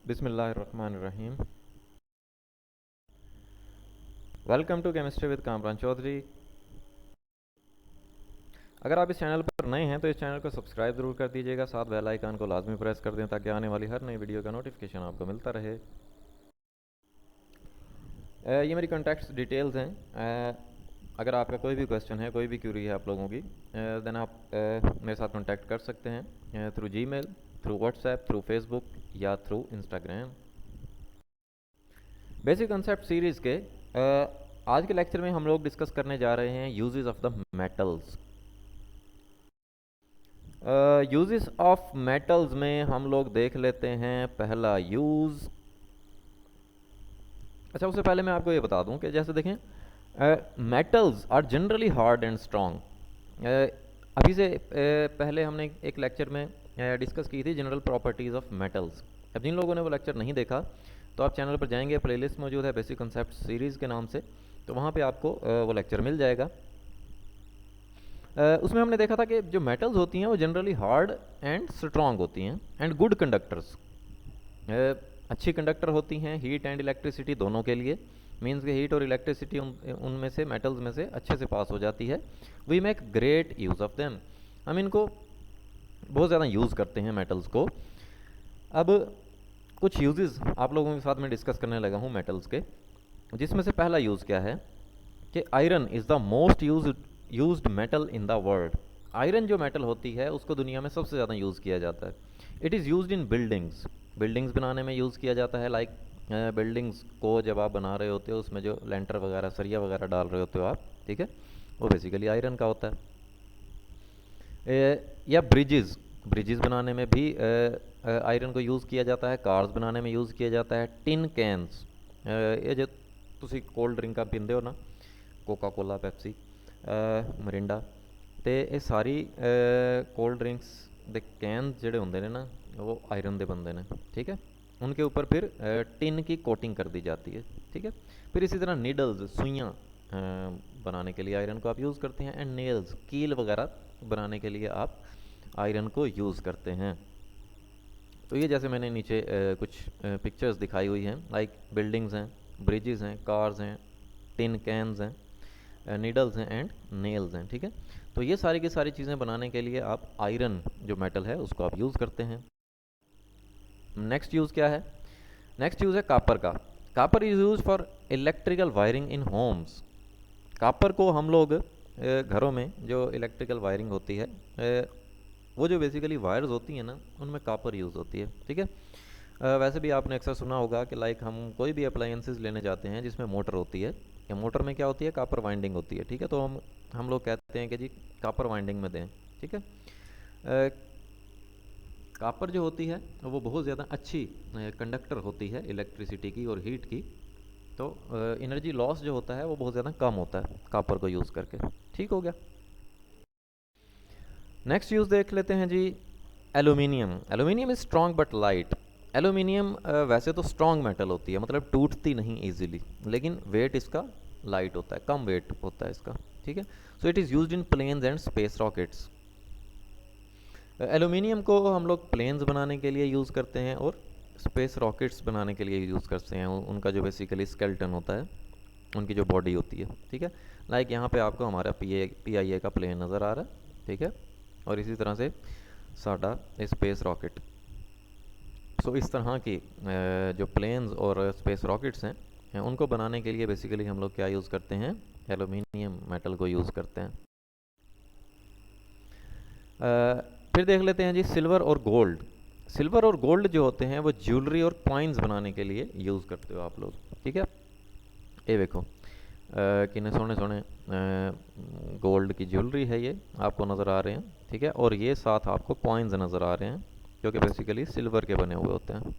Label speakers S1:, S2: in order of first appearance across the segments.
S1: बिस्मिल्लाहिर्रहमानिर्रहीम। Welcome to chemistry with Kamran Chaudhary. अगर आप इस चैनल पर नए हैं तो इस चैनल को सब्सक्राइब ज़रूर कर दीजिएगा, साथ बेल आइकन को लाजमी प्रेस कर दें ताकि आने वाली हर नई वीडियो का नोटिफिकेशन आपको मिलता रहे। ये मेरी कॉन्टैक्ट डिटेल्स हैं। अगर आपका कोई भी क्वेश्चन है, कोई भी क्यूरी है आप लोगों की, देन आप मेरे साथ कॉन्टैक्ट कर सकते हैं through Gmail, through WhatsApp, through Facebook या through Instagram. Basic concept series के आज के लेक्चर में हम लोग डिस्कस करने जा रहे हैं uses of the metals. Uses of metals में हम लोग देख लेते हैं पहला यूज़। अच्छा, उससे पहले मैं आपको ये बता दूं कि जैसे देखें, metals are generally hard and strong. अभी से पहले हमने एक लेक्चर में डिस्कस की थी जनरल प्रॉपर्टीज़ ऑफ मेटल्स। अब जिन लोगों ने वो लेक्चर नहीं देखा तो आप चैनल पर जाएंगे, प्लेलिस्ट मौजूद है बेसिक कंसेप्ट सीरीज़ के नाम से, तो वहाँ पे आपको वो लेक्चर मिल जाएगा। उसमें हमने देखा था कि जो मेटल्स होती हैं वो जनरली हार्ड एंड स्ट्रॉन्ग होती हैं एंड गुड कंडक्टर्स। अच्छी कंडक्टर होती हैं हीट एंड इलेक्ट्रिसिटी दोनों के लिए। मीन्स कि हीट और इलेक्ट्रिसिटी उनमें से, मेटल्स में से अच्छे से पास हो जाती है। We make great use of them. हम इनको बहुत ज़्यादा यूज़ करते हैं मेटल्स को। अब कुछ यूजेस आप लोगों के साथ में डिस्कस करने लगा हूँ मेटल्स के, जिसमें से पहला यूज़ क्या है कि iron is the most used metal in the world. Iron जो मेटल होती है उसको दुनिया में सबसे ज़्यादा यूज़ किया जाता है। It is used in buildings. Buildings बनाने में यूज़ किया जाता है। लाइक बिल्डिंग्स को जब आप बना रहे होते हो, उसमें जो लेंटर वगैरह, सरिया वगैरह डाल रहे होते हो आप, ठीक है, वो बेसिकली आयरन का होता है। या ब्रिजेस, ब्रिजेस बनाने में भी आयरन को यूज़ किया जाता है। कार्स बनाने में यूज़ किया जाता है। टिन कैंस, ये जो ਤੁਸੀਂ कोल्ड ड्रिंक पींदे हो ना, कोका कोला, पेप्सी, मरिंडा, तो ये सारी कोल्ड ड्रिंक्स दे कैन ਜਿਹੜੇ ਹੁੰਦੇ ਨੇ ना, वो आयरन दे बनते हैं, ठीक है। उनके ऊपर फिर टिन की कोटिंग कर दी जाती है, ठीक है। फिर इसी तरह नीडल्स, सुइयाँ बनाने के लिए आयरन को आप यूज़ करते हैं। एंड नेल्स, कील वगैरह बनाने के लिए आप आयरन को यूज़ करते हैं। तो ये जैसे मैंने नीचे कुछ पिक्चर्स दिखाई हुई हैं, लाइक बिल्डिंग्स हैं, ब्रिजेस हैं, कार्स हैं, टिन कैन्स हैं, नीडल्स हैं एंड नेल्स हैं, ठीक है। तो ये सारी की सारी चीज़ें बनाने के लिए आप आयरन जो मेटल है उसको आप यूज़ करते हैं। नेक्स्ट यूज़ क्या है? नेक्स्ट यूज़ है कापर का। Copper is use for electrical wiring in Holmes. Copper को हम लोग घरों में जो इलेक्ट्रिकल वायरिंग होती है, वो जो बेसिकली वायर्स होती हैं ना, उनमें कापर यूज़ होती है, ठीक है। वैसे भी आपने अक्सर सुना होगा कि लाइक हम कोई भी अप्लायंसेस लेने जाते हैं जिसमें मोटर होती है, या मोटर में क्या होती है, कापर वाइंडिंग होती है, ठीक है। तो हम लोग कहते हैं कि जी कापर वाइंडिंग में दें, ठीक है। कापर जो होती है वो बहुत ज़्यादा अच्छी कंडक्टर होती है इलेक्ट्रिसिटी की और हीट की। तो एनर्जी लॉस जो होता है वो बहुत ज़्यादा कम होता है कापर को यूज़ करके, ठीक हो गया। नेक्स्ट यूज़ देख लेते हैं जी, aluminium. Aluminium is strong but light. Aluminium वैसे तो स्ट्रॉन्ग मेटल होती है, मतलब टूटती नहीं इजीली, लेकिन वेट इसका लाइट होता है, कम वेट होता है इसका, ठीक है। So it is used in planes and space rockets. Aluminium को हम लोग प्लेन्स बनाने के लिए यूज़ करते हैं और स्पेस रॉकेट्स बनाने के लिए यूज़ करते हैं। उनका जो बेसिकली स्केल्टन होता है, उनकी जो बॉडी होती है, ठीक है। लाइक यहाँ पे आपको हमारा PIA का प्लेन नज़र आ रहा है, ठीक है, और इसी तरह से साडा स्पेस रॉकेट। सो इस तरह की जो प्लेन्स और स्पेस रॉकेट्स हैं, उनको बनाने के लिए बेसिकली हम लोग क्या यूज़ करते हैं, एलुमिनियम मेटल को यूज़ करते हैं। फिर देख लेते हैं जी सिल्वर और गोल्ड। सिल्वर और गोल्ड जो होते हैं वो ज्वेलरी और कॉइन्स बनाने के लिए यूज़ करते हो आप लोग, ठीक है। ये देखो कितने सोने सोने गोल्ड की ज्वेलरी है, ये आपको नज़र आ रहे हैं, ठीक है। और ये साथ आपको कॉइन्स नज़र आ रहे हैं जो कि बेसिकली सिल्वर के बने हुए होते हैं,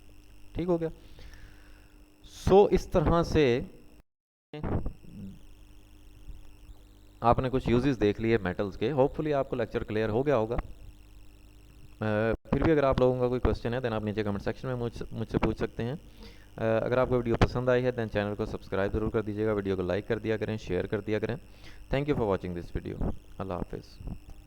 S1: ठीक हो गया। सो इस तरह से आपने कुछ यूजेस देख लिए मेटल्स के। होपफुली आपको लेक्चर क्लियर हो गया होगा। फिर भी अगर आप लोगों का कोई क्वेश्चन है देन आप नीचे कमेंट सेक्शन में मुझसे पूछ सकते हैं। अगर आपको वीडियो पसंद आई है देन चैनल को सब्सक्राइब ज़रूर कर दीजिएगा, वीडियो को लाइक कर दिया करें, शेयर कर दिया करें। Thank you for watching this video. Allah हाफिज़।